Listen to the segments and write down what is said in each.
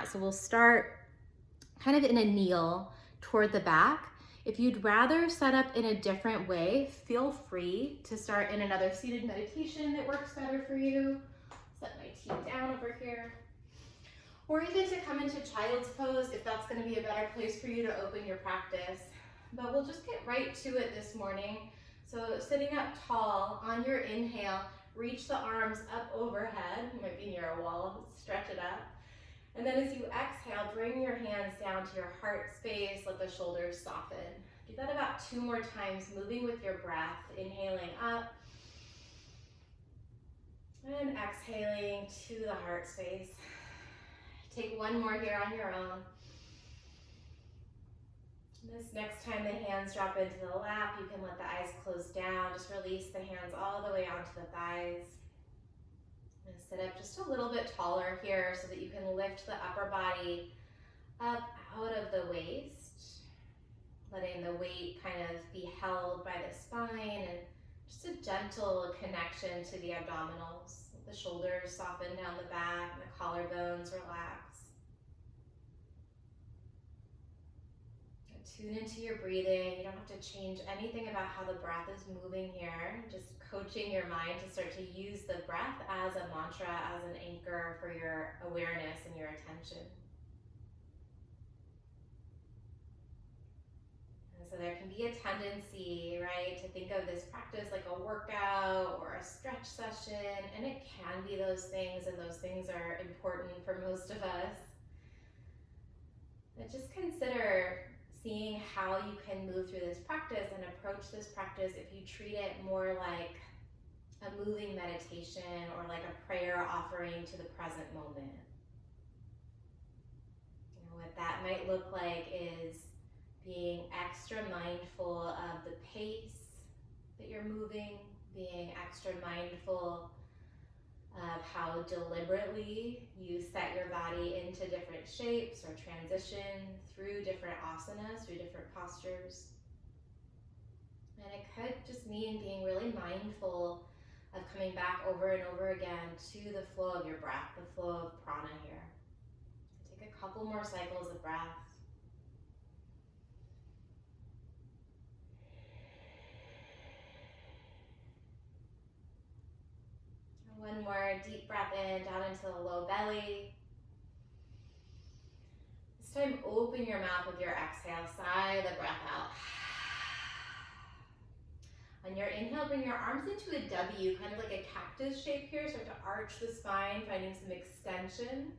mat. So we'll start kind of in a kneel toward the back. If you'd rather set up in a different way, feel free to start in another seated meditation that works better for you. Set my team down over here. Or even to come into child's pose if that's going to be a better place for you to open your practice. But we'll just get right to it this morning. So sitting up tall, on your inhale, reach the arms up overhead. You might be near a wall, stretch it up. And then as you exhale, bring your hands down to your heart space, let the shoulders soften. Do that about 2 more times, moving with your breath, inhaling up. And exhaling to the heart space. Take 1 more here on your own. This next time the hands drop into the lap, you can let the eyes close down. Just release the hands all the way onto the thighs. And sit up just a little bit taller here so that you can lift the upper body up out of the waist. Letting the weight kind of be held by the spine and just a gentle connection to the abdominals. The shoulders soften down the back and the collarbones relax. Tune into your breathing. You don't have to change anything about how the breath is moving here. Just coaching your mind to start to use the breath as a mantra, as an anchor for your awareness and your attention. And so there can be a tendency, right, to think of this practice like a workout or a stretch session, and it can be those things, and those things are important for most of us. But just consider seeing how you can move through this practice and approach this practice if you treat it more like a moving meditation or like a prayer offering to the present moment. You know, what that might look like is being extra mindful of the pace that you're moving, being extra mindful of how deliberately you set your body into different shapes or transition through different asanas, through different postures. And it could just mean being really mindful of coming back over and over again to the flow of your breath, the flow of prana here. Take a couple more cycles of breath. One more deep breath in, down into the low belly. This time, open your mouth with your exhale, sigh the breath out. On your inhale, bring your arms into a W, kind of like a cactus shape here. Start to arch the spine, finding some extension.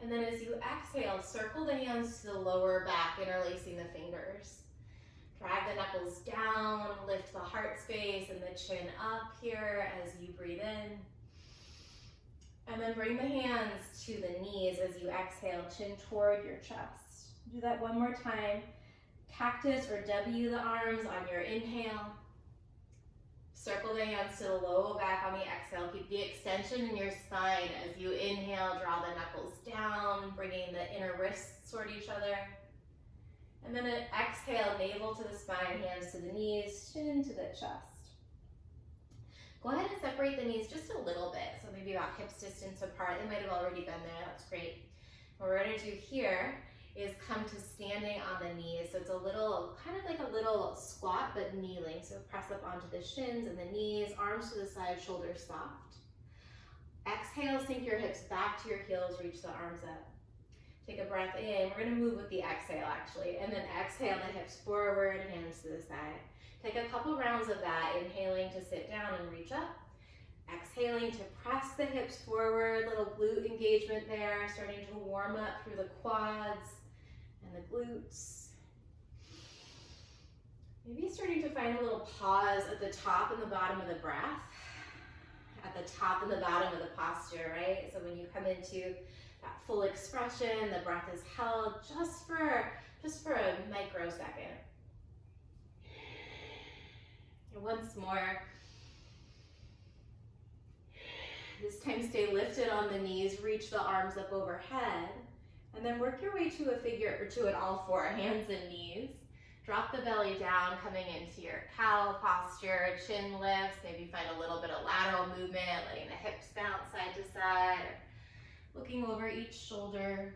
And then as you exhale, circle the hands to the lower back, interlacing the fingers. Drag the knuckles down, lift the heart space and the chin up here as you breathe in. And then bring the hands to the knees as you exhale, chin toward your chest. Do that 1 more time. Cactus or W the arms on your inhale. Circle the hands to the low back on the exhale. Keep the extension in your spine as you inhale, draw the knuckles down, bringing the inner wrists toward each other. And then an exhale, navel to the spine, hands to the knees, chin to the chest. Go ahead and separate the knees just a little bit, so maybe about hips distance apart. They might have already been there, that's great. What we're gonna do here is come to standing on the knees. So it's a little, kind of like a little squat, but kneeling. So press up onto the shins and the knees, arms to the side, shoulders soft. Exhale, sink your hips back to your heels, reach the arms up. Take a breath in. We're going to move with the exhale actually. And then exhale the hips forward, hands to the side. Take a couple rounds of that, inhaling to sit down and reach up. Exhaling to press the hips forward, little glute engagement there, starting to warm up through the quads and the glutes. Maybe starting to find a little pause at the top and the bottom of the breath, at the top and the bottom of the posture, right? So when you come into that full expression, the breath is held just for a microsecond. And once more. This time stay lifted on the knees, reach the arms up overhead, and then work your way to a figure, or to an all four, hands and knees. Drop the belly down, coming into your cow posture, chin lifts, maybe find a little bit of lateral movement, letting the hips bounce side to side. looking over each shoulder.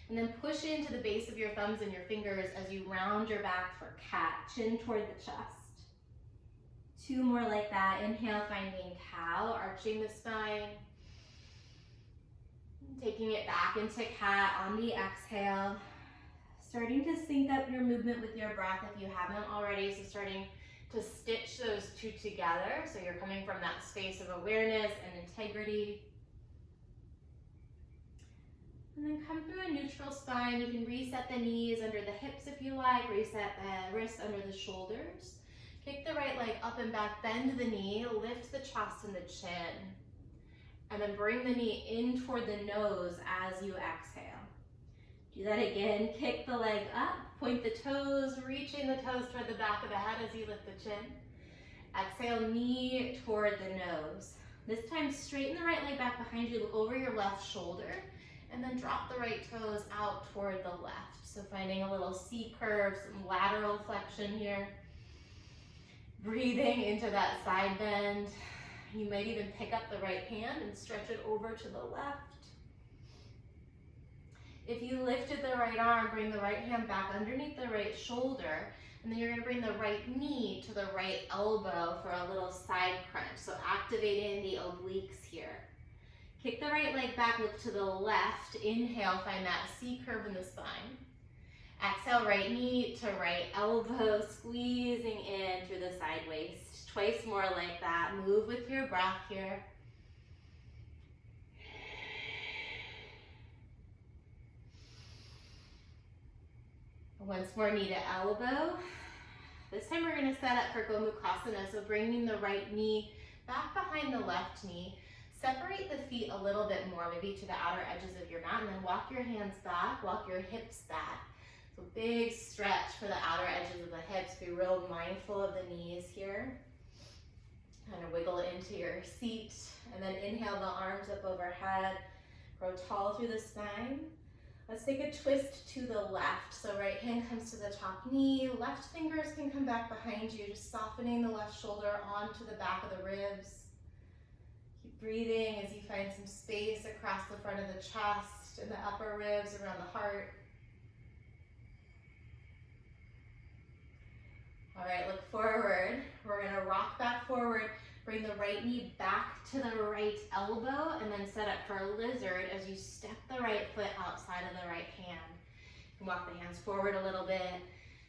And then push into the base of your thumbs and your fingers as you round your back for cat, chin toward the chest. 2 more like that. Inhale, finding cow, arching the spine. Taking it back into cat on the exhale. Starting to sync up your movement with your breath if you haven't already. So starting to stitch those 2 together. So you're coming from that space of awareness and integrity. And then come through a neutral spine. You can reset the knees under the hips if you like. Reset the wrists under the shoulders. Kick the right leg up and back. Bend the knee. Lift the chest and the chin. And then bring the knee in toward the nose as you exhale. Do that again. Kick the leg up. Point the toes. Reaching the toes toward the back of the head as you lift the chin. Exhale, knee toward the nose. This time, straighten the right leg back behind you. Look over your left shoulder. And then drop the right toes out toward the left. So finding a little C curve, some lateral flexion here. Breathing into that side bend. You might even pick up the right hand and stretch it over to the left. If you lifted the right arm, bring the right hand back underneath the right shoulder. And then you're going to bring the right knee to the right elbow for a little side crunch. So activating the obliques here. Kick the right leg back, look to the left. Inhale, find that C curve in the spine. Exhale, right knee to right elbow, squeezing in through the side waist. Twice more like that. Move with your breath here. Once more, knee to elbow. This time we're going to set up for Gomukhasana, so bringing the right knee back behind the left knee. Separate the feet a little bit more, maybe to the outer edges of your mat, and then walk your hands back, walk your hips back. So big stretch for the outer edges of the hips. Be real mindful of the knees here. Kind of wiggle into your seat, and then inhale the arms up overhead. Grow tall through the spine. Let's take a twist to the left. So right hand comes to the top knee. Left fingers can come back behind you, just softening the left shoulder onto the back of the ribs. Breathing as you find some space across the front of the chest and the upper ribs around the heart. All right, look forward. We're going to rock back forward. Bring the right knee back to the right elbow and then set up for a lizard as you step the right foot outside of the right hand. You can walk the hands forward a little bit.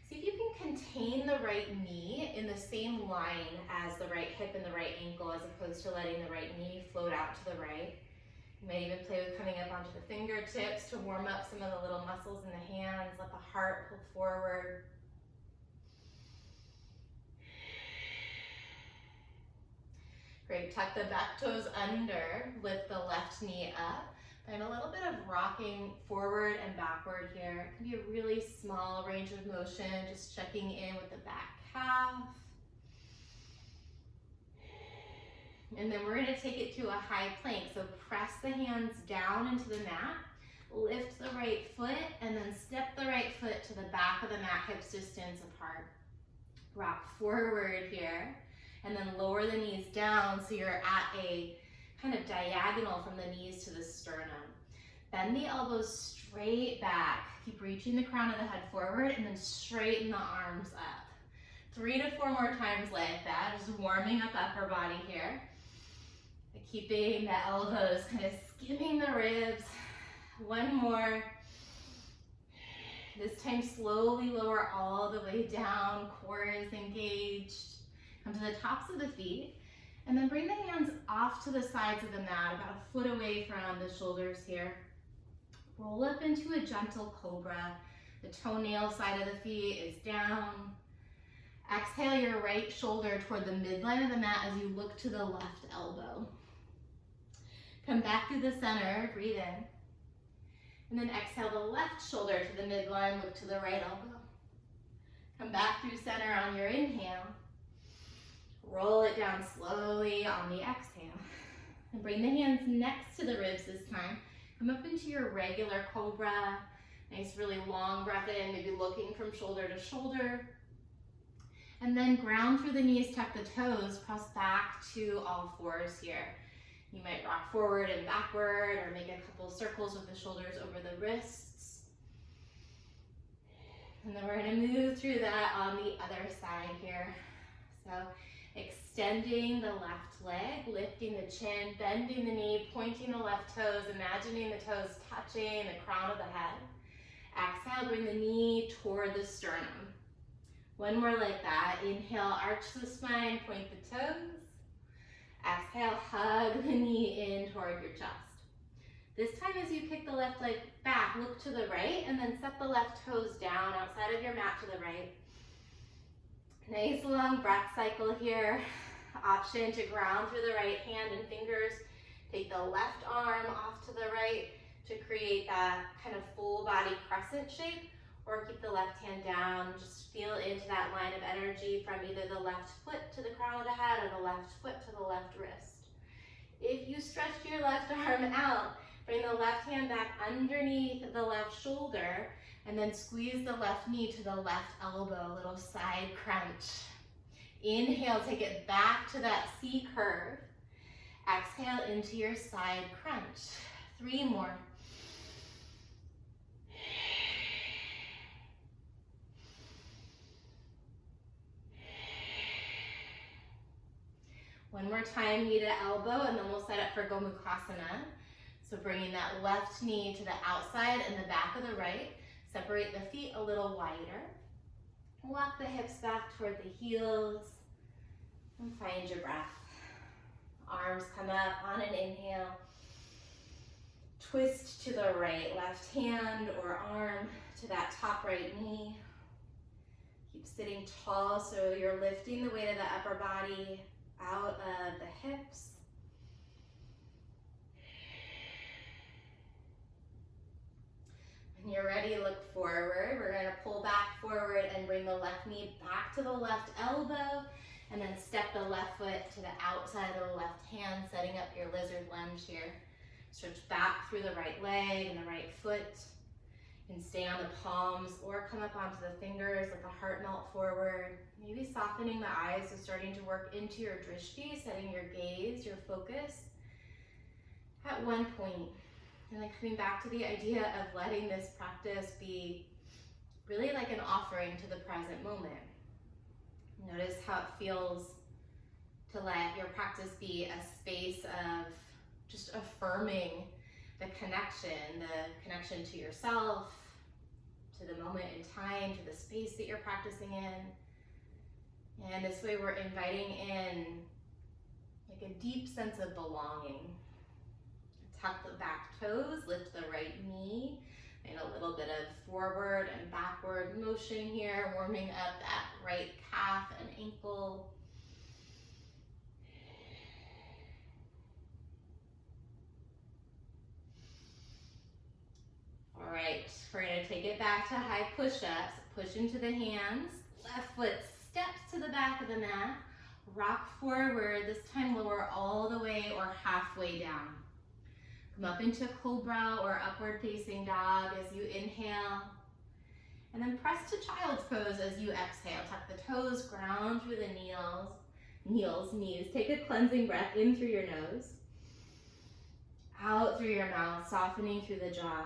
See if you can contain the right knee in the same line as the right hip and the right ankle, as opposed to letting the right knee float out to the right. You might even play with coming up onto the fingertips to warm up some of the little muscles in the hands. Let the heart pull forward. Great, tuck the back toes under, lift the left knee up. Find a little bit of rocking forward and backward here. It can be a really small range of motion, just checking in with the back calf. And then we're going to take it to a high plank. So press the hands down into the mat, lift the right foot, and then step the right foot to the back of the mat, hips distance apart. Rock forward here, and then lower the knees down so you're at a kind of diagonal from the knees to the sternum. Bend the elbows straight back. Keep reaching the crown of the head forward, and then straighten the arms up. 3 to 4 more times like that, just warming up upper body here. Keeping the elbows kind of skimming the ribs. 1 more. This time slowly lower all the way down, core is engaged. Come to the tops of the feet, and then bring the hands off to the sides of the mat, about a foot away from the shoulders here. Roll up into a gentle cobra. The toenail side of the feet is down. Exhale your right shoulder toward the midline of the mat as you look to the left elbow. Come back through the center, breathe in. And then exhale the left shoulder to the midline, look to the right elbow. Come back through center on your inhale. Roll it down slowly on the exhale. And bring the hands next to the ribs this time. Come up into your regular cobra. Nice, really long breath in, maybe looking from shoulder to shoulder. And then ground through the knees, tuck the toes, press back to all fours here. You might rock forward and backward or make a couple circles with the shoulders over the wrists. And then we're gonna move through that on the other side here. So extending the left leg, lifting the chin, bending the knee, pointing the left toes, imagining the toes touching the crown of the head. Exhale, bring the knee toward the sternum. One more like that. Inhale, arch the spine, point the toes. Exhale, hug the knee in toward your chest. This time as you kick the left leg back, look to the right and then set the left toes down outside of your mat to the right. Nice long breath cycle here. Option to ground through the right hand and fingers. Take the left arm off to the right to create that kind of full body crescent shape, or keep the left hand down. Just feel into that line of energy from either the left foot to the crown of the head or the left foot to the left wrist. If you stretch your left arm out, bring the left hand back underneath the left shoulder and then squeeze the left knee to the left elbow, a little side crunch. Inhale, take it back to that C curve. Exhale into your side crunch. 3 more. One more time, knee to elbow, and then we'll set up for Gomukhasana. So bringing that left knee to the outside and the back of the right. Separate the feet a little wider. Walk the hips back toward the heels. And find your breath. Arms come up on an inhale. Twist to the right, left hand or arm to that top right knee. Keep sitting tall so you're lifting the weight of the upper body out of the hips. When you're ready, look forward. We're going to pull back forward and bring the left knee back to the left elbow, and then step the left foot to the outside of the left hand, setting up your lizard lunge here. Stretch back through the right leg and the right foot. You can stay on the palms or come up onto the fingers, let the heart melt forward. Maybe softening the eyes, so starting to work into your drishti, setting your gaze, your focus at one point. And then coming back to the idea of letting this practice be really like an offering to the present moment. Notice how it feels to let your practice be a space of just affirming the connection to yourself, to the moment in time, to the space that you're practicing in. And this way we're inviting in like a deep sense of belonging. Tuck the back toes, lift the right knee, and a little bit of forward and backward motion here, warming up that right calf and ankle. All right, we're gonna take it back to high push-ups. Push into the hands, left foot steps to the back of the mat, rock forward, this time lower all the way or halfway down. Come up into Cobra or upward facing dog as you inhale. And then press to child's pose as you exhale. Tuck the toes, ground through the knees. Take a cleansing breath in through your nose. Out through your mouth, softening through the jaw.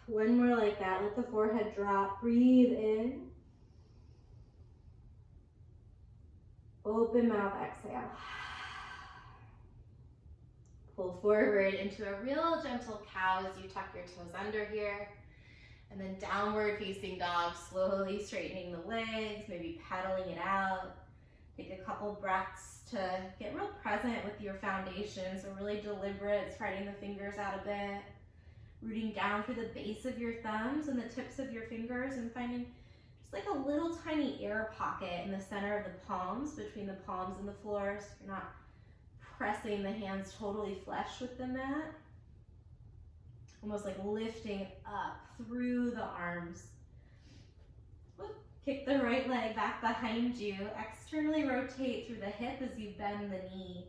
One more like that. Let the forehead drop. Breathe in. Open mouth, exhale. Pull forward into a real gentle cow as you tuck your toes under here. And then downward facing dog, slowly straightening the legs, maybe pedaling it out. Take a couple breaths to get real present with your foundation. So really deliberate, spreading the fingers out a bit. Rooting down through the base of your thumbs and the tips of your fingers, and finding just like a little tiny air pocket in the center of the palms, between the palms and the floor, so you're not pressing the hands totally flush with the mat. Almost like lifting up through the arms. Whoop. Kick the right leg back behind you. Externally rotate through the hip as you bend the knee.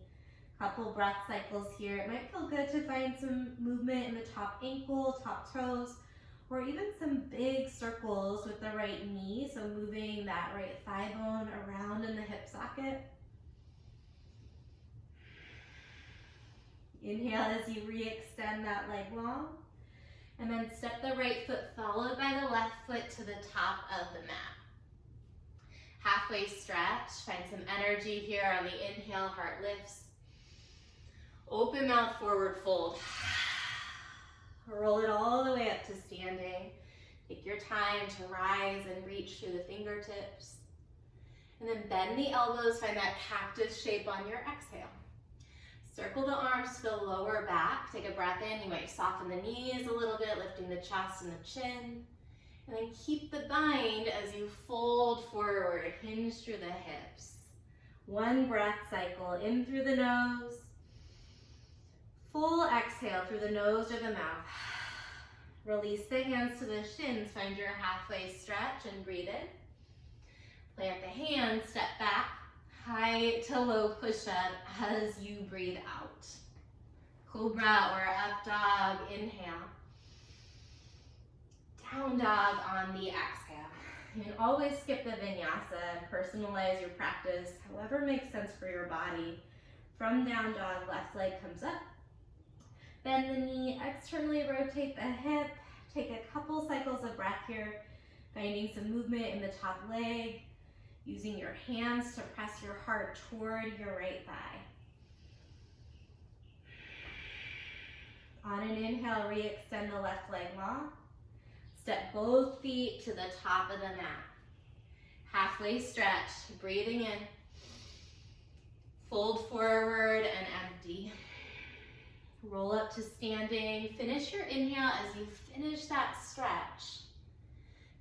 Couple breath cycles here. It might feel good to find some movement in the top ankle, top toes, or even some big circles with the right knee. So moving that right thigh bone around in the hip socket. Inhale as you re-extend that leg long. And then step the right foot followed by the left foot to the top of the mat. Halfway stretch, find some energy here on the inhale, heart lifts. Open mouth, forward fold. Roll it all the way up to standing. Take your time to rise and reach through the fingertips. And then bend the elbows, find that cactus shape on your exhale. Circle the arms to the lower back. Take a breath in. You might soften the knees a little bit, lifting the chest and the chin. And then keep the bind as you fold forward, hinge through the hips. One breath cycle, in through the nose. Full exhale through the nose or the mouth. Release the hands to the shins, find your halfway stretch and breathe in. Plant the hands, step back, high to low push-up as you breathe out. Cobra or up dog, inhale. Down dog on the exhale. You can always skip the vinyasa and personalize your practice however makes sense for your body. From down dog, left leg comes up. Bend the knee, externally rotate the hip. Take a couple cycles of breath here, finding some movement in the top leg, using your hands to press your heart toward your right thigh. On an inhale, re-extend the left leg long. Step both feet to the top of the mat. Halfway stretch, breathing in. Fold forward and empty. Roll up to standing. Finish your inhale as you finish that stretch.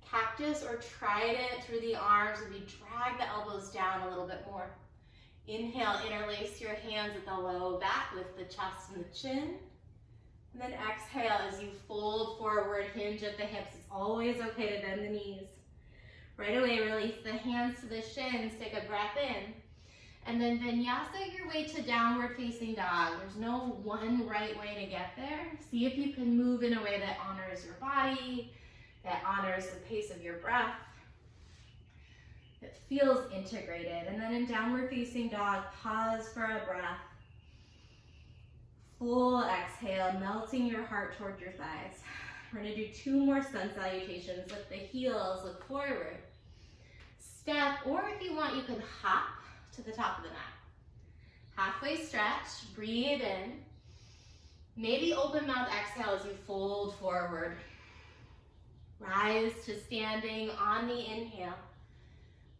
Cactus or trident through the arms as you drag the elbows down a little bit more. Inhale, interlace your hands at the low back, lift the chest and the chin. And then exhale as you fold forward, hinge at the hips. It's always okay to bend the knees. Right away, release the hands to the shins. Take a breath in. And then vinyasa your way to downward facing dog. There's no one right way to get there. See if you can move in a way that honors your body, that honors the pace of your breath, that feels integrated. And then in downward facing dog, pause for a breath. Full exhale, melting your heart toward your thighs. We're gonna do 2 more sun salutations. Lift the heels, look forward. Step, or if you want, you can hop to the top of the mat. Halfway stretch, breathe in. Maybe open mouth exhale as you fold forward. Rise to standing on the inhale.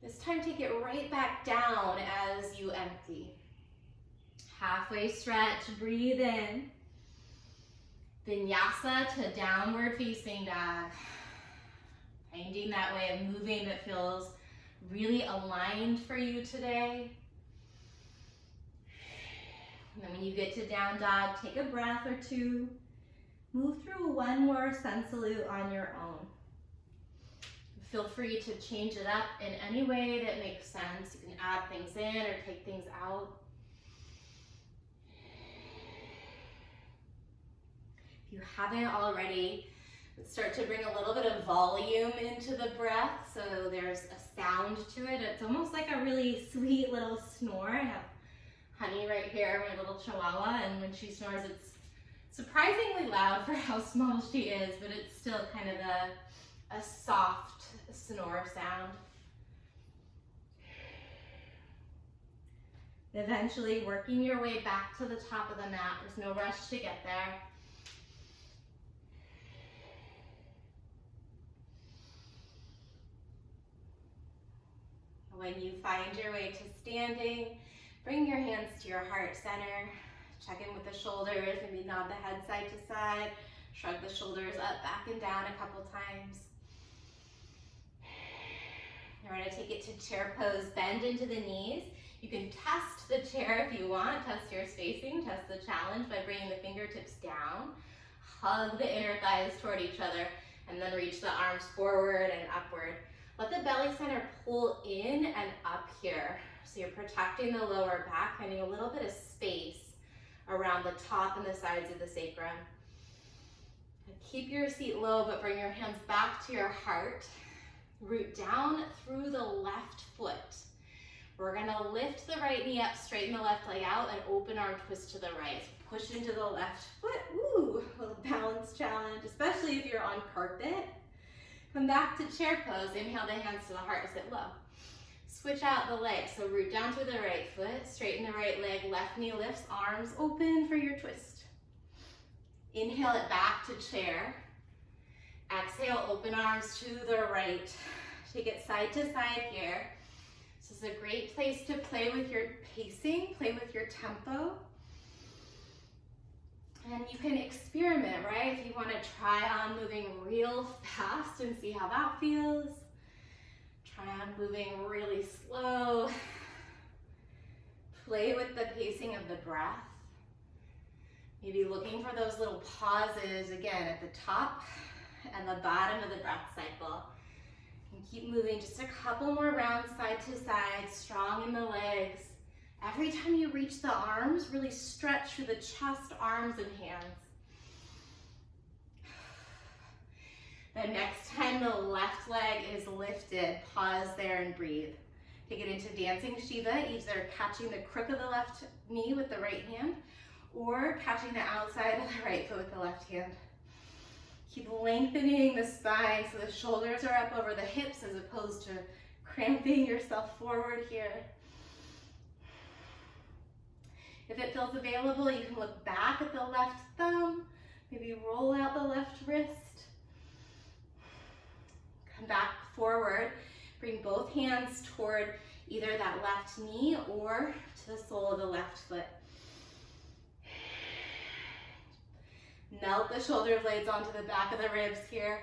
This time take it right back down as you empty. Halfway stretch, breathe in. Vinyasa to downward facing dog. Finding that way of moving that feels really aligned for you today. And then when you get to down dog, take a breath or 2. Move through 1 more sun salute on your own. Feel free to change it up in any way that makes sense. You can add things in or take things out. If you haven't already, start to bring a little bit of volume into the breath, so there's a sound to it. It's almost like a really sweet little snore. I have Honey right here, my little chihuahua, and when she snores, it's surprisingly loud for how small she is, but it's still kind of a soft snore sound. Eventually working your way back to the top of the mat. There's no rush to get there. When you find your way to standing, bring your hands to your heart center. Check in with the shoulders, maybe nod the head side to side. Shrug the shoulders up, back and down a couple times. You're going to take it to chair pose, bend into the knees. You can test the chair if you want, test your spacing, test the challenge by bringing the fingertips down. Hug the inner thighs toward each other, and then reach the arms forward and upward. Let the belly center pull in and up here. So you're protecting the lower back, finding a little bit of space around the top and the sides of the sacrum. Keep your seat low, but bring your hands back to your heart. Root down through the left foot. We're gonna lift the right knee up, straighten the left leg out, and open arm twist to the right. So push into the left foot. Ooh, a little balance challenge, especially if you're on carpet. Come back to chair pose. Inhale the hands to the heart, sit low. Switch out the legs, so root down to the right foot, straighten the right leg, left knee lifts, arms open for your twist. Inhale it back to chair. Exhale, open arms to the right. Take it side to side here. This is a great place to play with your pacing, play with your tempo. And you can experiment, right? If you want to try on moving real fast and see how that feels. Try on moving really slow. Play with the pacing of the breath. Maybe looking for those little pauses again at the top and the bottom of the breath cycle. And keep moving just a couple more rounds side to side, strong in the legs. Every time you reach the arms, really stretch through the chest, arms, and hands. The next time the left leg is lifted, pause there and breathe. Take it into dancing Shiva, either catching the crook of the left knee with the right hand or catching the outside of the right foot with the left hand. Keep lengthening the spine so the shoulders are up over the hips as opposed to cramping yourself forward here. If it feels available, you can look back at the left thumb, maybe roll out the left wrist. Come back forward, bring both hands toward either that left knee or to the sole of the left foot. Melt the shoulder blades onto the back of the ribs here.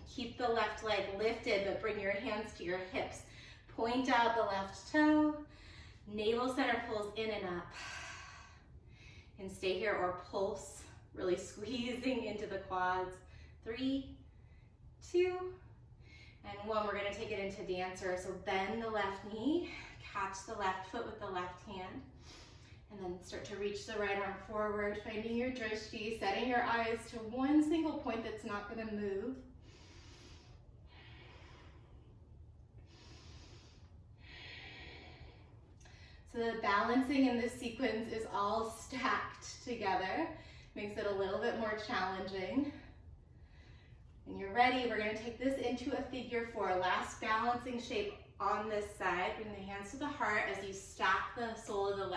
Keep the left leg lifted, but bring your hands to your hips. Point out the left toe. Navel center pulls in and up. And stay here or pulse, really squeezing into the quads. 3, 2, and 1. We're going to take it into dancer. So bend the left knee, catch the left foot with the left hand, and then start to reach the right arm forward, finding your drishti, setting your eyes to one single point that's not going to move. So the balancing in this sequence is all stacked together. Makes it a little bit more challenging. When you're ready, we're going to take this into a figure 4, last balancing shape on this side. Bring the hands to the heart as you stack the sole of the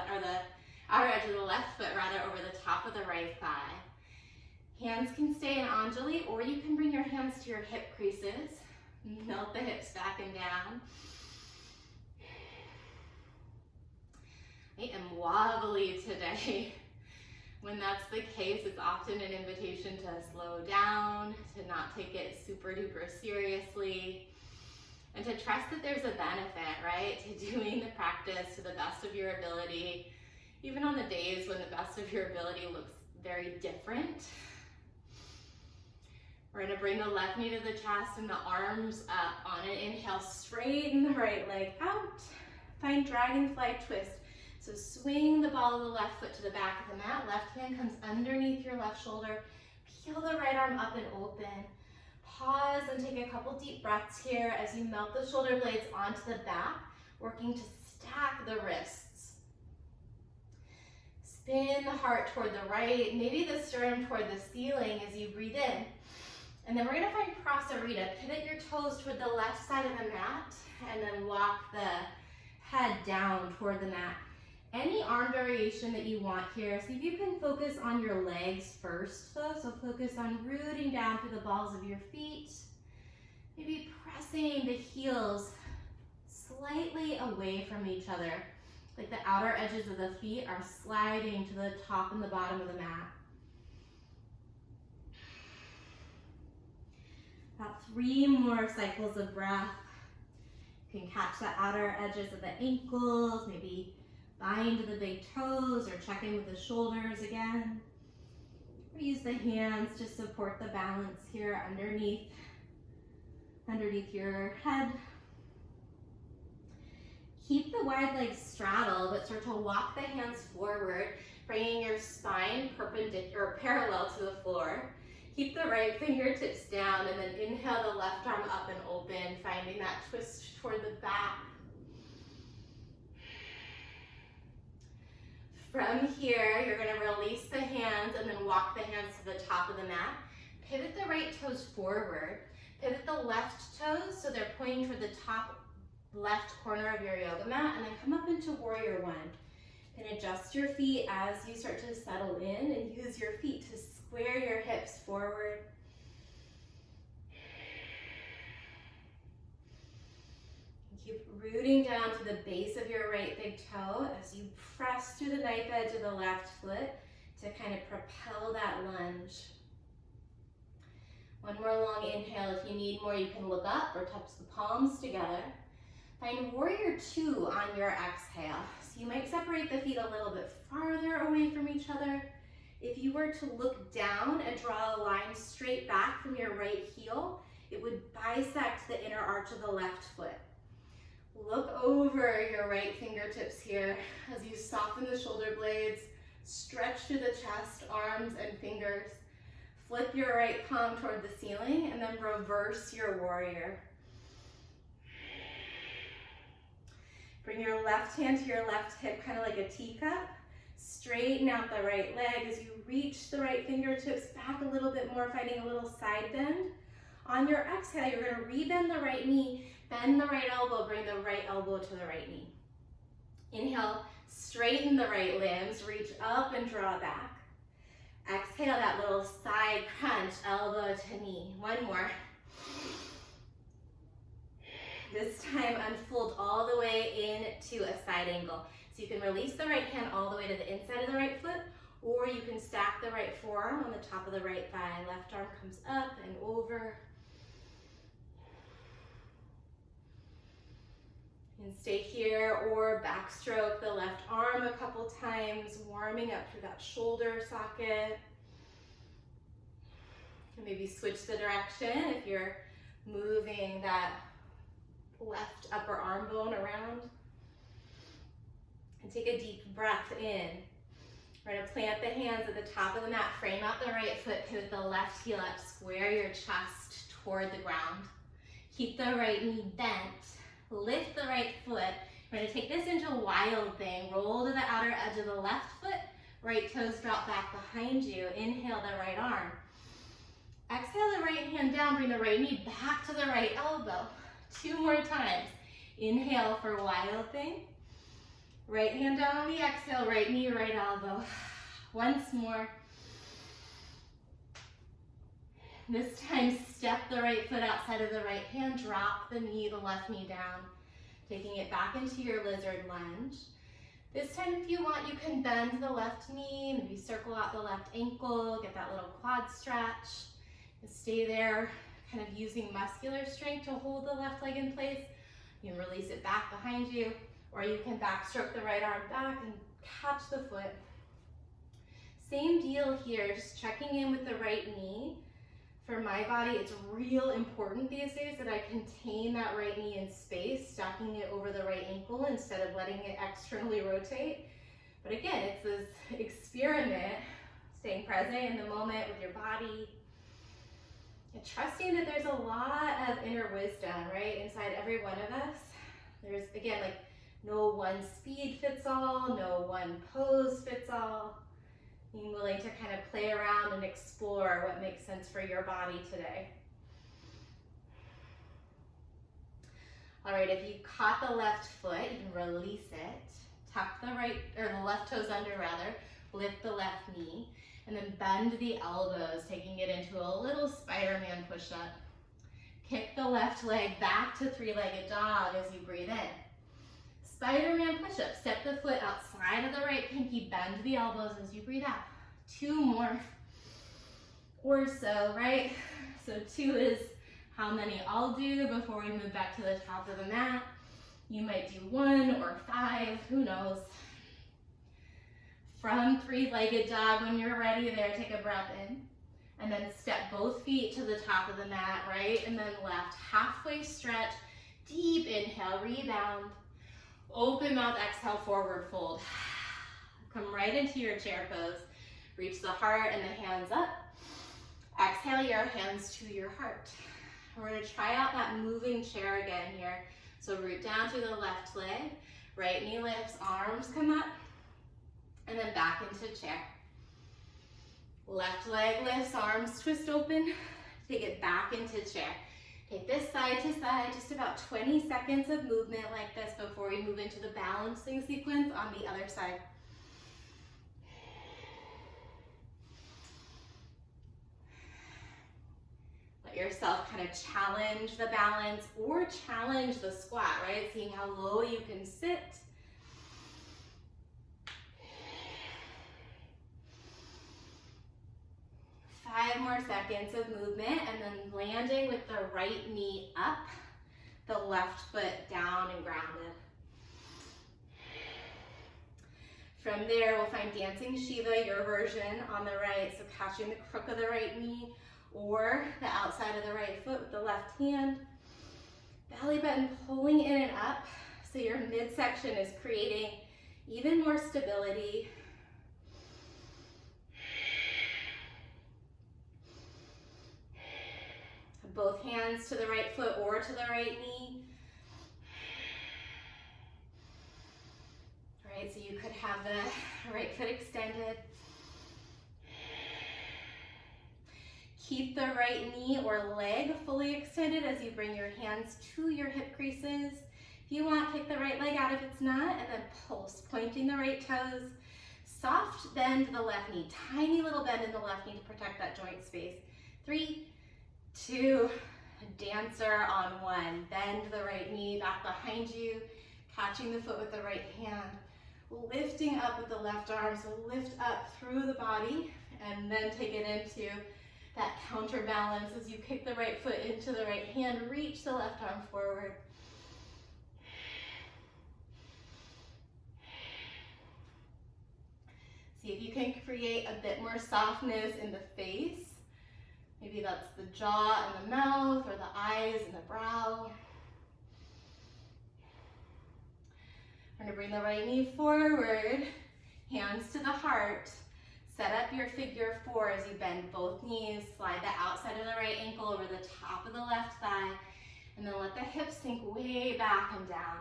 outer edge of the left foot over the top of the right thigh. Hands can stay in Anjali, or you can bring your hands to your hip creases. Melt the hips back and down. I am wobbly today. When that's the case, it's often an invitation to slow down, to not take it super duper seriously, and to trust that there's a benefit, right, to doing the practice to the best of your ability, even on the days when the best of your ability looks very different. We're gonna bring the left knee to the chest and the arms up. On an inhale, straighten the right leg out. Find Dragonfly Twist. So swing the ball of the left foot to the back of the mat. Left hand comes underneath your left shoulder. Peel the right arm up and open. Pause and take a couple deep breaths here as you melt the shoulder blades onto the back, working to stack the wrists. Spin the heart toward the right, maybe the sternum toward the ceiling as you breathe in. And then we're gonna find Prasarita. Pivot your toes toward the left side of the mat and then walk the head down toward the mat. Any arm variation that you want here. So if you can focus on your legs first though, so focus on rooting down through the balls of your feet. Maybe pressing the heels slightly away from each other, like the outer edges of the feet are sliding to the top and the bottom of the mat. About 3 more cycles of breath. You can catch the outer edges of the ankles, maybe bind the big toes or check in with the shoulders again. Or use the hands to support the balance here underneath your head. Keep the wide legs straddle, but start to walk the hands forward, bringing your spine perpendicular or parallel to the floor. Keep the right fingertips down and then inhale the left arm up and open, finding that twist toward the back. From here, you're gonna release the hands and then walk the hands to the top of the mat. Pivot the right toes forward. Pivot the left toes so they're pointing toward the top left corner of your yoga mat, and then come up into warrior one. And adjust your feet as you start to settle in, and use your feet to square your hips forward. Keep rooting down to the base of your right big toe as you press through the knife edge of the left foot to kind of propel that lunge. One more long inhale. If you need more, you can look up or touch the palms together. Find warrior two on your exhale. So you might separate the feet a little bit farther away from each other. If you were to look down and draw a line straight back from your right heel, it would bisect the inner arch of the left foot. Look over your right fingertips here as you soften the shoulder blades, stretch through the chest, arms, and fingers. Flip your right palm toward the ceiling and then reverse your warrior. Bring your left hand to your left hip, kind of like a teacup. Straighten out the right leg as you reach the right fingertips back a little bit more, finding a little side bend. On your exhale, you're going to rebend the right knee, bend the right elbow, bring the right elbow to the right knee. Inhale, straighten the right limbs, reach up and draw back. Exhale, that little side crunch, elbow to knee. One more. This time, unfold all the way into a side angle. So you can release the right hand all the way to the inside of the right foot, or you can stack the right forearm on the top of the right thigh. Left arm comes up and over. And stay here, or backstroke the left arm a couple times, warming up through that shoulder socket. And maybe switch the direction if you're moving that left upper arm bone around. And take a deep breath in. We're going to plant the hands at the top of the mat, frame out the right foot, pivot the left heel up, square your chest toward the ground. Keep the right knee bent. Lift the right foot. We're going to take this into a wild thing. Roll to the outer edge of the left foot. Right toes drop back behind you. Inhale the right arm. Exhale the right hand down. Bring the right knee back to the right elbow. 2 more times. Inhale for wild thing. Right hand down on the exhale. Right knee, right elbow. Once more. This time, step the right foot outside of the right hand, drop the knee, the left knee down, taking it back into your lizard lunge. This time, if you want, you can bend the left knee, maybe circle out the left ankle, get that little quad stretch, and stay there, kind of using muscular strength to hold the left leg in place. You can release it back behind you, or you can backstroke the right arm back and catch the foot. Same deal here, just checking in with the right knee. For my body, it's real important these days that I contain that right knee in space, stacking it over the right ankle instead of letting it externally rotate. But again, it's this experiment, staying present in the moment with your body, and trusting that there's a lot of inner wisdom, right, inside every one of us. There's, again, like no one speed fits all, no one pose fits all. Being willing to kind of play around and explore what makes sense for your body today. All right, if you caught the left foot, you can release it. Tuck the right, or the left toes under rather. Lift the left knee. And then bend the elbows, taking it into a little Spiderman push-up. Kick the left leg back to three-legged dog as you breathe in. Spiderman push-up. Step the foot outside of the right pinky, bend the elbows as you breathe out. 2 more or so, right? So 2 is how many I'll do before we move back to the top of the mat. You might do 1 or 5, who knows? From three-legged dog, when you're ready there, take a breath in. And then step both feet to the top of the mat, right? And then left, halfway stretch, deep inhale, rebound. Open mouth, exhale, forward fold. Come right into your chair pose. Reach the heart and the hands up. Exhale your hands to your heart. We're going to try out that moving chair again here. So root down through the left leg. Right knee lifts, arms come up. And then back into chair. Left leg lifts, arms twist open. Take it back into chair. Take this side to side, just about 20 seconds of movement like this before we move into the balancing sequence on the other side. Let yourself kind of challenge the balance or challenge the squat, right? Seeing how low you can sit. Five more seconds of movement, and then landing with the right knee up, the left foot down and grounded. From there, we'll find dancing Shiva, your version, on the right. So catching the crook of the right knee or the outside of the right foot with the left hand. Belly button pulling in and up, so your midsection is creating even more stability. Both hands to the right foot or to the right knee. All right, so you could have the right foot extended. Keep the right knee or leg fully extended as you bring your hands to your hip creases. If you want, kick the right leg out if it's not, and then pulse, pointing the right toes. Soft bend the left knee, tiny little bend in the left knee to protect that joint space. 3, 2, dancer on 1. Bend the right knee back behind you, catching the foot with the right hand, lifting up with the left arm, so lift up through the body, and then take it into that counterbalance as you kick the right foot into the right hand, reach the left arm forward. See if you can create a bit more softness in the face. Maybe that's the jaw and the mouth, or the eyes and the brow. We're gonna bring the right knee forward, hands to the heart. Set up your figure 4 as you bend both knees. Slide the outside of the right ankle over the top of the left thigh, and then let the hips sink way back and down.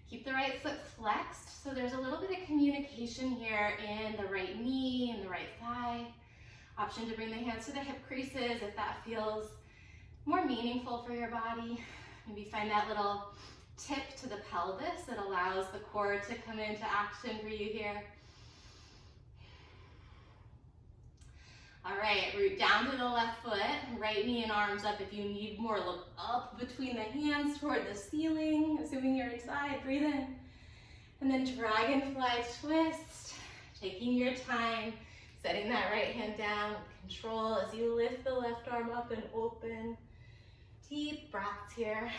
Keep the right foot flexed, so there's a little bit of communication here in the right knee and the right thigh. Option to bring the hands to the hip creases if that feels more meaningful for your body. Maybe find that little tip to the pelvis that allows the core to come into action for you here. All right, root down to the left foot, right knee and arms up. If you need more, look up between the hands toward the ceiling, assuming you're inside, breathe in. And then Dragonfly Twist, taking your time, setting that right hand down with control as you lift the left arm up and open. Deep breaths here.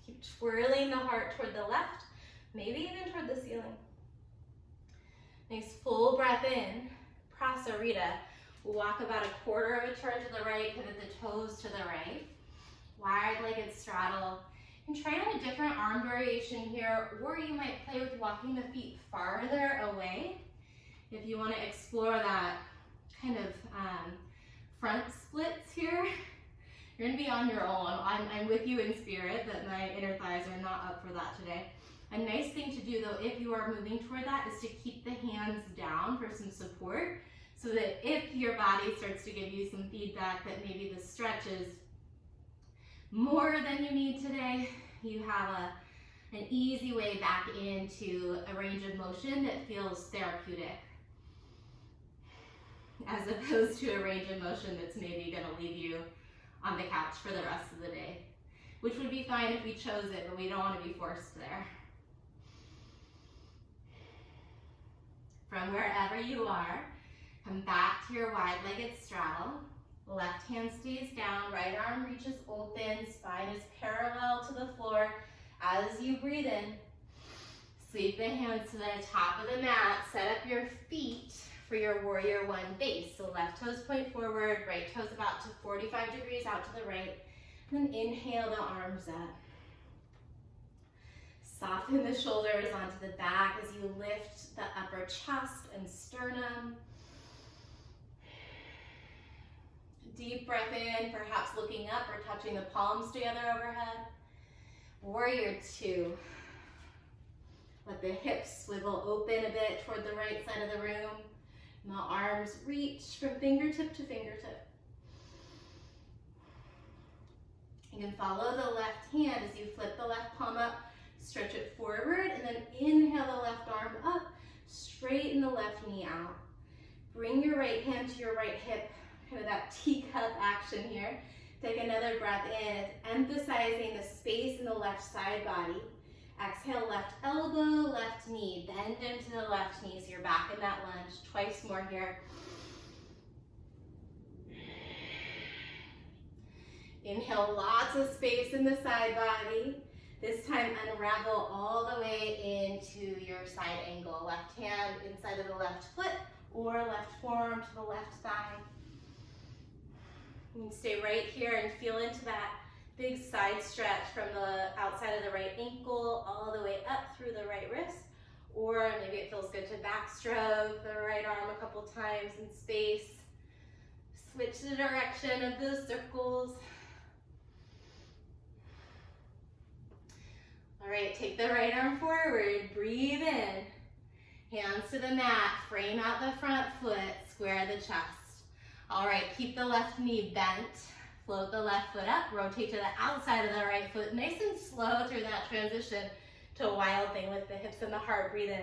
Keep twirling the heart toward the left, maybe even toward the ceiling. Nice full breath in, Prasarita. Walk about a quarter of a turn to the right, pivot the toes to the right. Wide-legged straddle. And try on a different arm variation here, or you might play with walking the feet farther away. If you want to explore that kind of front splits here, you're going to be on your own. I'm with you in spirit that my inner thighs are not up for that today. A nice thing to do though, if you are moving toward that, is to keep the hands down for some support, so that if your body starts to give you some feedback that maybe the stretch is more than you need today, you have an easy way back into a range of motion that feels therapeutic, as opposed to a range of motion that's maybe going to leave you on the couch for the rest of the day, which would be fine if we chose it, but we don't want to be forced there. From wherever you are, come back to your wide-legged straddle. Left hand stays down, right arm reaches open, spine is parallel to the floor. As you breathe in, sweep the hands to the top of the mat, set up your feet for your Warrior One base. So left toes point forward, right toes about to 45 degrees out to the right. And then inhale the arms up. Soften the shoulders onto the back as you lift the upper chest and sternum. Deep breath in, perhaps looking up or touching the palms together overhead. Warrior Two. Let the hips swivel open a bit toward the right side of the room. And the arms reach from fingertip to fingertip. You can follow the left hand as you flip the left palm up, stretch it forward, and then inhale the left arm up, straighten the left knee out. Bring your right hand to your right hip, kind of that teacup action here. Take another breath in, emphasizing the space in the left side body. Exhale, left elbow, left knee. Bend into the left knee so you're back in that lunge. Twice more here. Inhale, lots of space in the side body. This time, unravel all the way into your side angle. Left hand inside of the left foot or left forearm to the left thigh. You can stay right here and feel into that big side stretch from the outside of the right ankle all the way up through the right wrist. Or maybe it feels good to backstroke the right arm a couple times in space. Switch the direction of those circles. All right, take the right arm forward, breathe in. Hands to the mat, frame out the front foot, square the chest. All right, keep the left knee bent. Float the left foot up, rotate to the outside of the right foot. Nice and slow through that transition to a wild thing with the hips and the heart. Breathe in.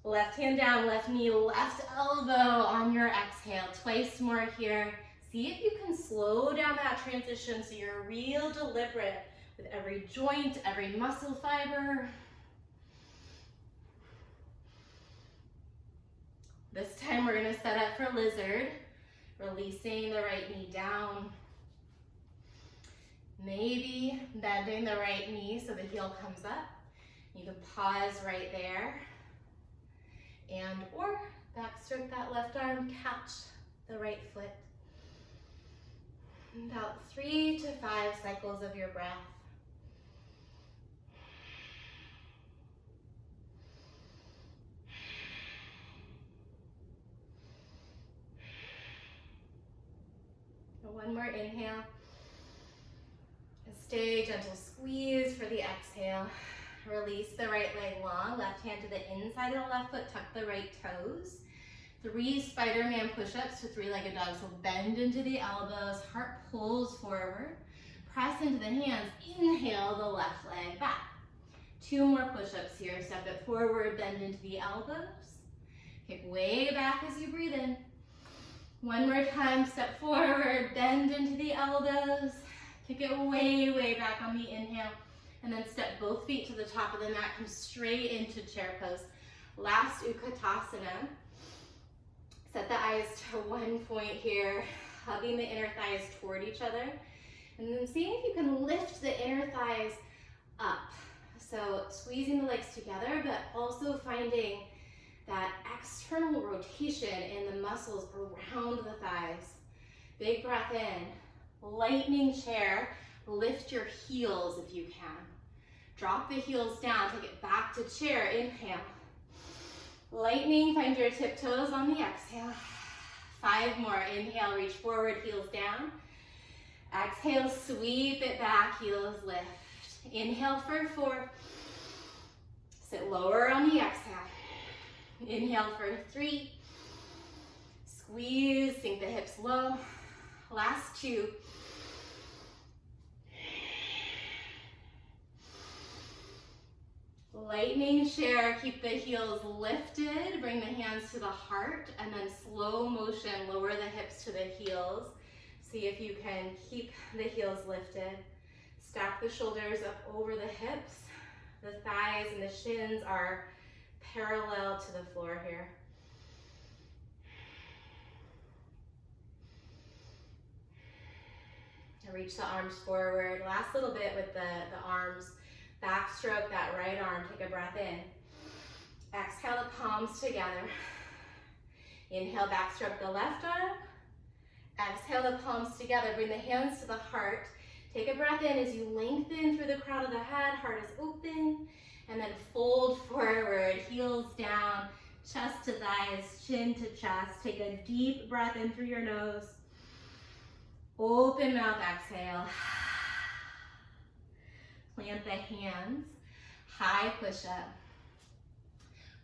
Left hand down, left knee, left elbow on your exhale. Twice more here. See if you can slow down that transition so you're real deliberate with every joint, every muscle fiber. This time we're gonna set up for lizard. Releasing the right knee down. Maybe bending the right knee so the heel comes up. You can pause right there. And or backstroke that left arm, catch the right foot. About 3 to 5 cycles of your breath. One more inhale. Stay gentle squeeze for the exhale. Release the right leg long, left hand to the inside of the left foot, tuck the right toes. 3 Spiderman push-ups to 3-legged dog. So bend into the elbows, heart pulls forward. Press into the hands, inhale the left leg back. 2 more push-ups here. Step it forward, bend into the elbows. Kick way back as you breathe in. One more time, step forward, bend into the elbows, kick it way, way back on the inhale, and then step both feet to the top of the mat, come straight into chair pose. Last Utkatasana. Set the eyes to one point here, hugging the inner thighs toward each other, and then seeing if you can lift the inner thighs up. So squeezing the legs together, but also finding that external rotation in the muscles around the thighs. Big breath in. Lightning chair. Lift your heels if you can. Drop the heels down. Take it back to chair. Inhale. Lightning. Find your tiptoes on the exhale. 5 more. Inhale. Reach forward. Heels down. Exhale. Sweep it back. Heels lift. Inhale for 4. Sit lower on the exhale. Inhale for 3. Squeeze, sink the hips low. Last 2. Lightning chair, keep the heels lifted. Bring the hands to the heart and then slow motion, lower the hips to the heels. See if you can keep the heels lifted. Stack the shoulders up over the hips. The thighs and the shins are parallel to the floor here. Reach the arms forward. Last little bit with the arms. Backstroke that right arm. Take a breath in. Exhale the palms together. Inhale, backstroke the left arm. Exhale the palms together. Bring the hands to the heart. Take a breath in as you lengthen through the crown of the head. Heart is open. And then fold forward, heels down, chest to thighs, chin to chest. Take a deep breath in through your nose. Open mouth, exhale. Plant the hands, high push up.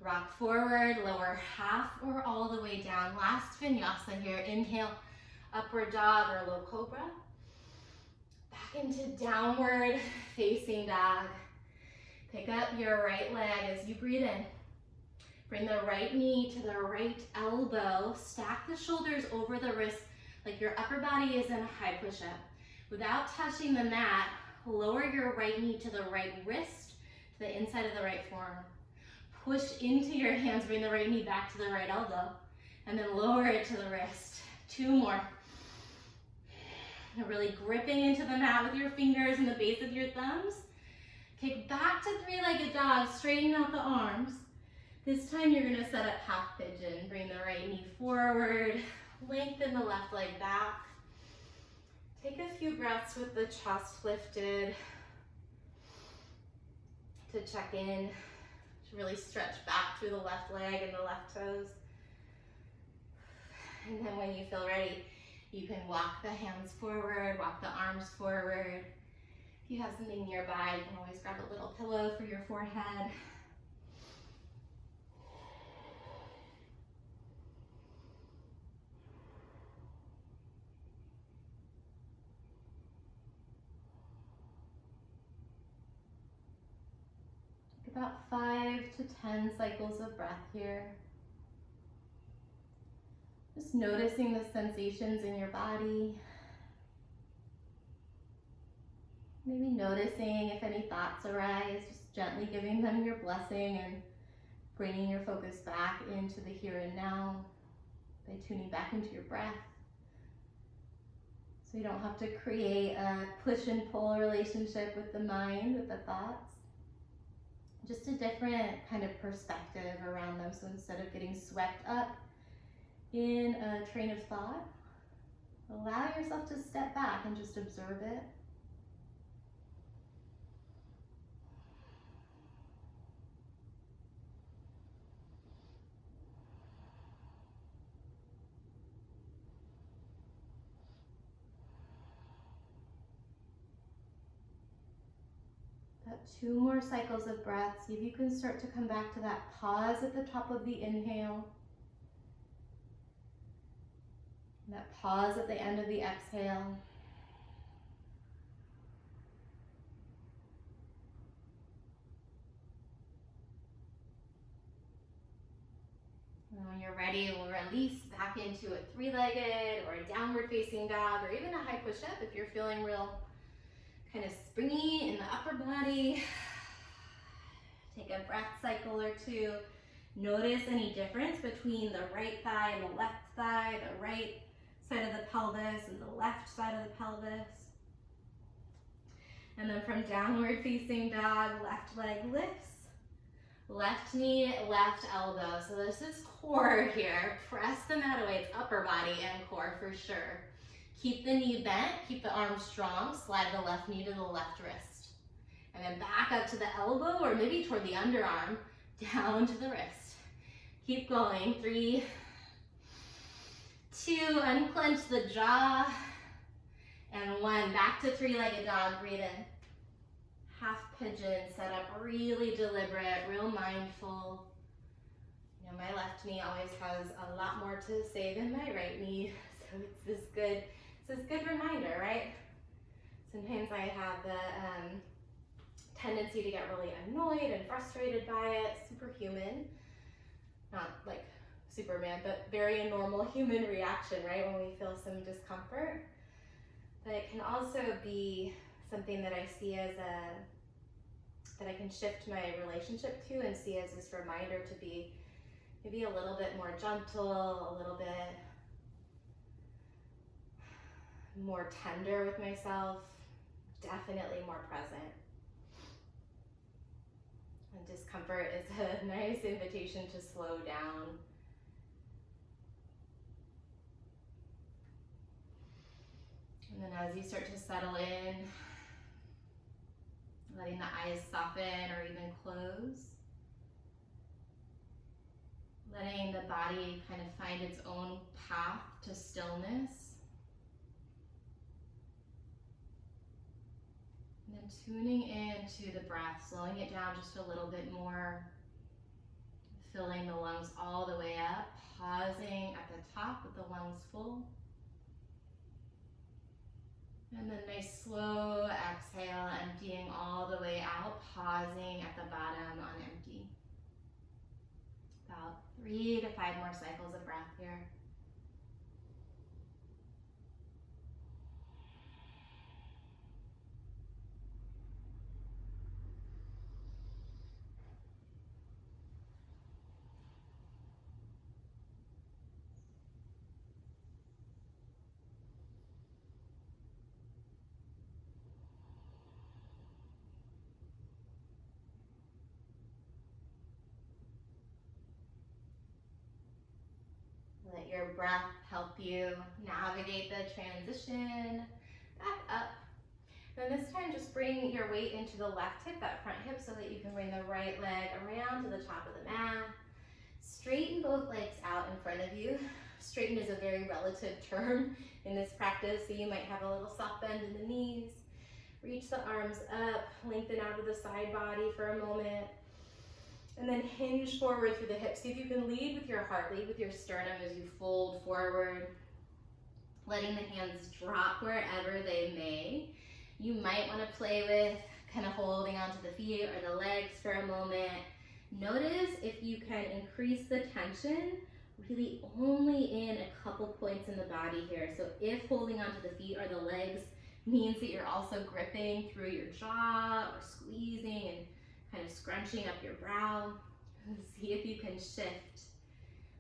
Rock forward, lower half or all the way down. Last vinyasa here. Inhale, upward dog or low cobra. Back into downward facing dog. Pick up your right leg as you breathe in. Bring the right knee to the right elbow. Stack the shoulders over the wrists like your upper body is in a high push-up. Without touching the mat, lower your right knee to the right wrist, to the inside of the right forearm. Push into your hands, bring the right knee back to the right elbow, and then lower it to the wrist. 2 more. You're really gripping into the mat with your fingers and the base of your thumbs. Kick back to three-legged dog, straighten out the arms. This time you're gonna set up half pigeon. Bring the right knee forward, lengthen the left leg back. Take a few breaths with the chest lifted to check in, to really stretch back through the left leg and the left toes. And then when you feel ready, you can walk the hands forward, walk the arms forward. If you have something nearby, you can always grab a little pillow for your forehead. About 5 to 10 cycles of breath here. Just noticing the sensations in your body. Maybe noticing if any thoughts arise, just gently giving them your blessing and bringing your focus back into the here and now by tuning back into your breath. So you don't have to create a push and pull relationship with the mind, with the thoughts. Just a different kind of perspective around them. So instead of getting swept up in a train of thought, allow yourself to step back and just observe it. About 2 more cycles of breath. See if you can start to come back to that pause at the top of the inhale. And that pause at the end of the exhale. And when you're ready, we'll release back into a 3-legged or a downward facing dog or even a high push-up if you're feeling real kind of springy in the upper body. Take a breath cycle or 2. Notice any difference between the right thigh and the left thigh, the right side of the pelvis and the left side of the pelvis. And then from downward facing dog, left leg lifts, left knee, left elbow. So this is core here. Press the mat away. It's upper body and core for sure. Keep the knee bent, keep the arm strong, slide the left knee to the left wrist. And then back up to the elbow or maybe toward the underarm, down to the wrist. Keep going, 3, 2, unclench the jaw, and 1, back to 3-legged dog, breathe in. Half pigeon, set up really deliberate, real mindful. You know, my left knee always has a lot more to say than my right knee, so it's this good reminder, right? Sometimes I have the tendency to get really annoyed and frustrated by it, superhuman, not like Superman, but very a normal human reaction, right, when we feel some discomfort. But it can also be something that I see as that I can shift my relationship to and see as this reminder to be maybe a little bit more gentle, a little bit more tender with myself, definitely more present. And discomfort is a nice invitation to slow down. And then as you start to settle in, letting the eyes soften or even close, letting the body kind of find its own path to stillness. And then tuning into the breath, slowing it down just a little bit more. filling the lungs all the way up, pausing at the top with the lungs full. And then nice slow exhale, emptying all the way out, pausing at the bottom on empty. About 3 to 5 more cycles of breath here. Let your breath help you navigate the transition back up. And this time just bring your weight into the left hip, that front hip, so that you can bring the right leg around to the top of the mat. Straighten both legs out in front of you. Straighten is a very relative term in this practice, so you might have a little soft bend in the knees. Reach the arms up, lengthen out of the side body for a moment. And then hinge forward through the hips. See if you can lead with your heart, lead with your sternum as you fold forward, letting the hands drop wherever they may. You might want to play with kind of holding onto the feet or the legs for a moment. Notice if you can increase the tension really only in a couple points in the body here. So if holding onto the feet or the legs means that you're also gripping through your jaw or squeezing and kind of scrunching up your brow, see if you can shift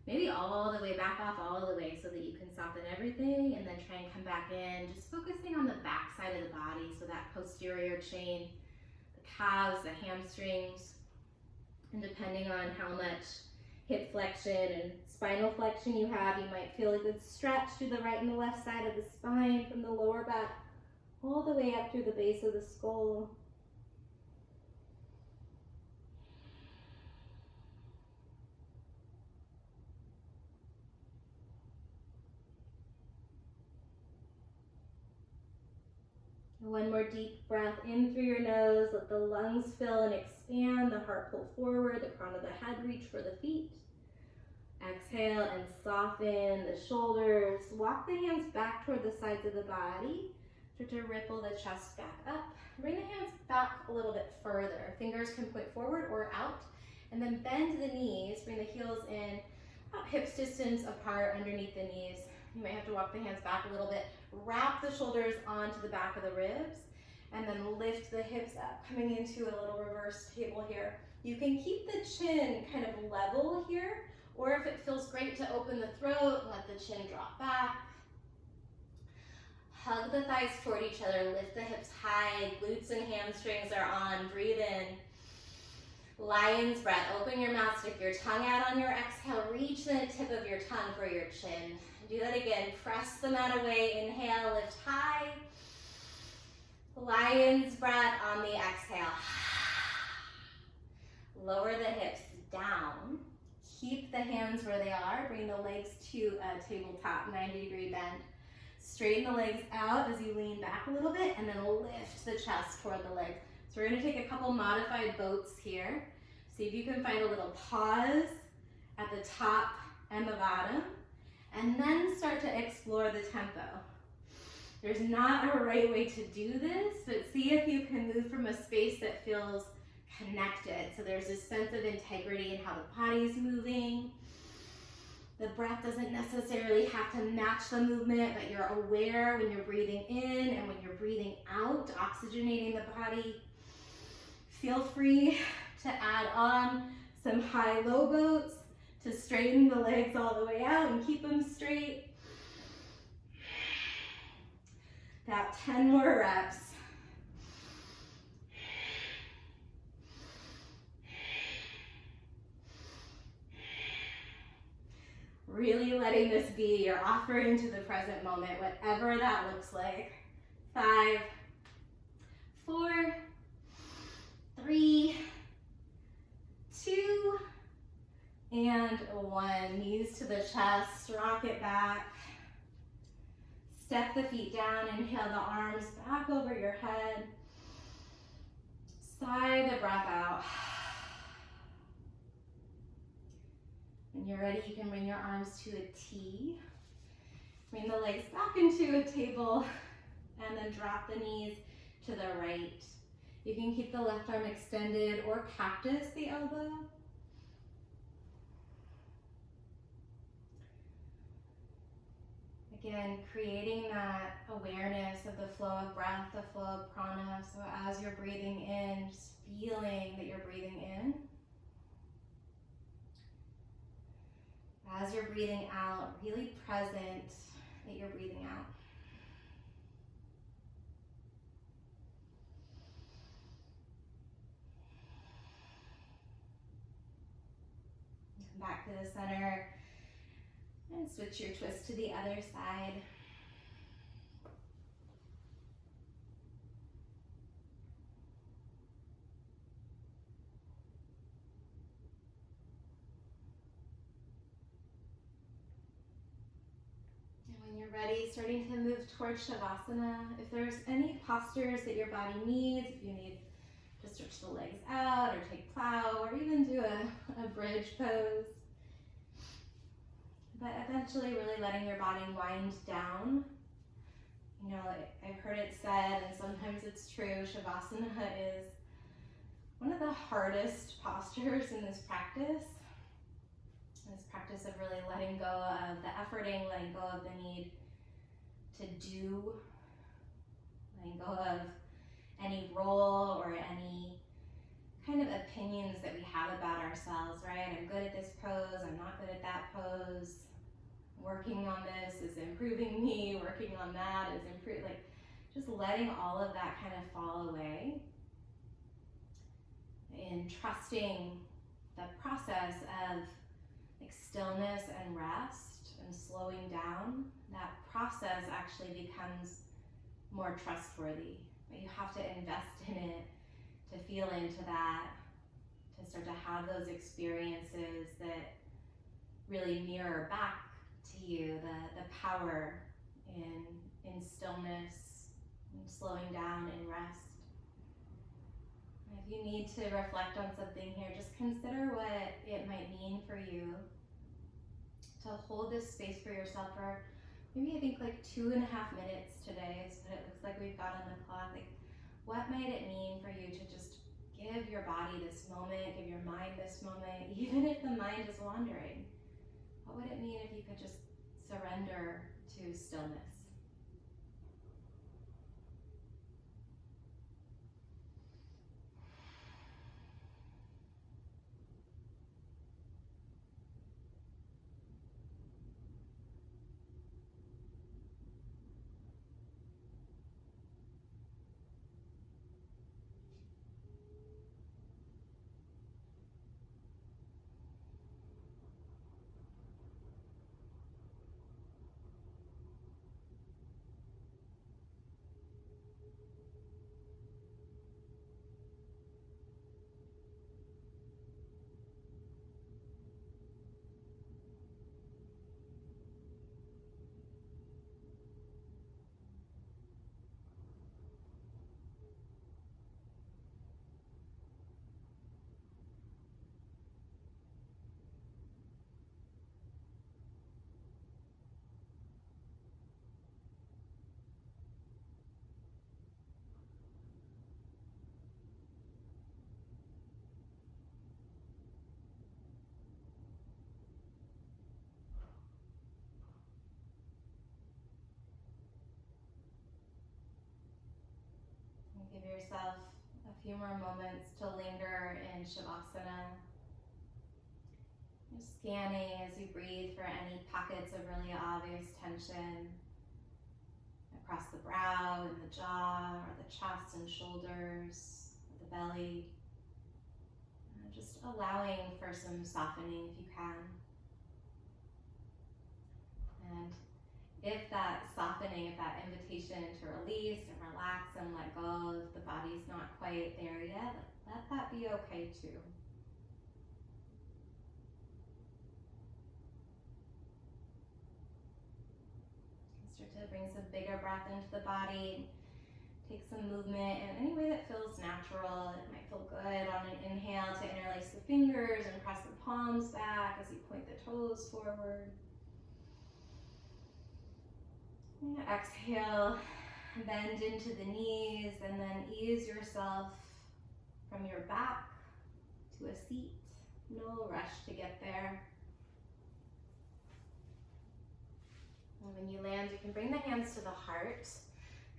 maybe all the way back off, all the way, so that you can soften everything and then try and come back in, just focusing on the back side of the body, so that posterior chain, the calves, the hamstrings, and depending on how much hip flexion and spinal flexion you have, you might feel a good stretch through the right and the left side of the spine from the lower back all the way up through the base of the skull. One more deep breath in through your nose. Let the lungs fill and expand. The heart pull forward. The crown of the head reach for the feet. Exhale and soften the shoulders. Walk the hands back toward the sides of the body. Start to ripple the chest back up. Bring the hands back a little bit further. Fingers can point forward or out. And then bend the knees. Bring the heels in about hips distance apart underneath the knees. You might have to walk the hands back a little bit. Wrap the shoulders onto the back of the ribs, and then lift the hips up, coming into a little reverse table here. You can keep the chin kind of level here, or if it feels great to open the throat, let the chin drop back. Hug the thighs toward each other, lift the hips high, glutes and hamstrings are on, breathe in. Lion's breath, open your mouth, stick your tongue out on your exhale, reach the tip of your tongue for your chin. Do that again, press the mat away, inhale, lift high. Lion's breath on the exhale. Lower the hips down. Keep the hands where they are, bring the legs to a tabletop, 90-degree bend. Straighten the legs out as you lean back a little bit, and then lift the chest toward the legs. So we're gonna take a couple modified boats here. See if you can find a little pause at the top and the bottom, and then start to explore the tempo. There's not a right way to do this, but see if you can move from a space that feels connected. So there's this sense of integrity in how the body's moving. The breath doesn't necessarily have to match the movement, but you're aware when you're breathing in and when you're breathing out, oxygenating the body. Feel free to add on some high-low boats to straighten the legs all the way out and keep them straight. About 10 more reps. Really letting this be your offering to the present moment, whatever that looks like. 5, 4, 3, 2, and 1. Knees to the chest, rock it back. Step the feet down, inhale the arms back over your head. Sigh the breath out. When you're ready, you can bring your arms to a T. Bring the legs back into a table and then drop the knees to the right. You can keep the left arm extended or cactus the elbow. Again, creating that awareness of the flow of breath, the flow of prana. So as you're breathing in, just feeling that you're breathing in. As you're breathing out, really present that you're breathing out. Come back to the center and switch your twist to the other side. When you're ready, starting to move towards Shavasana. If there's any postures that your body needs, if you need to stretch the legs out or take plow or even do a bridge pose. But eventually really letting your body wind down. You know, I've heard it said, and sometimes it's true, Shavasana is one of the hardest postures in this practice. This practice of really letting go of the efforting, letting go of the need to do, letting go of any role or any kind of opinions that we have about ourselves, right? I'm good at this pose, I'm not good at that pose. Working on this is improving me, working on that is improving, like just letting all of that kind of fall away and trusting the process of like stillness and rest and slowing down. That process actually becomes more trustworthy, but you have to invest in it to feel into that, to start to have those experiences that really mirror back to you the power in stillness, and slowing down and rest. And if you need to reflect on something here, just consider what it might mean for you to hold this space for yourself for maybe I think like 2.5 minutes today is what it looks like we've got on the clock. Like, what might it mean for you to just give your body this moment, give your mind this moment, even if the mind is wandering? What would it mean if you could just surrender to stillness? Give yourself a few more moments to linger in Shavasana. Just scanning as you breathe for any pockets of really obvious tension across the brow and the jaw, or the chest and shoulders, or the belly. Just allowing for some softening if you can. And if that softening, if that invitation to release and relax and let go, if the body's not quite there yet, let that be okay too. Start to bring some bigger breath into the body. Take some movement in any way that feels natural. It might feel good on an inhale to interlace the fingers and press the palms back as you point the toes forward. And exhale, bend into the knees, and then ease yourself from your back to a seat. No rush to get there. And when you land, you can bring the hands to the heart.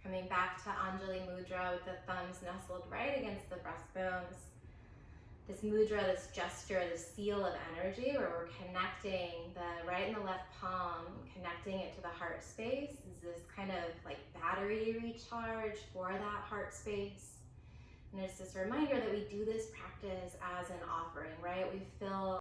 Coming back to Anjali Mudra with the thumbs nestled right against the breastbones. This mudra, this gesture, this seal of energy where we're connecting the right and the left palm, connecting it to the heart space, is this kind of like battery recharge for that heart space. And it's this reminder that we do this practice as an offering, right? We fill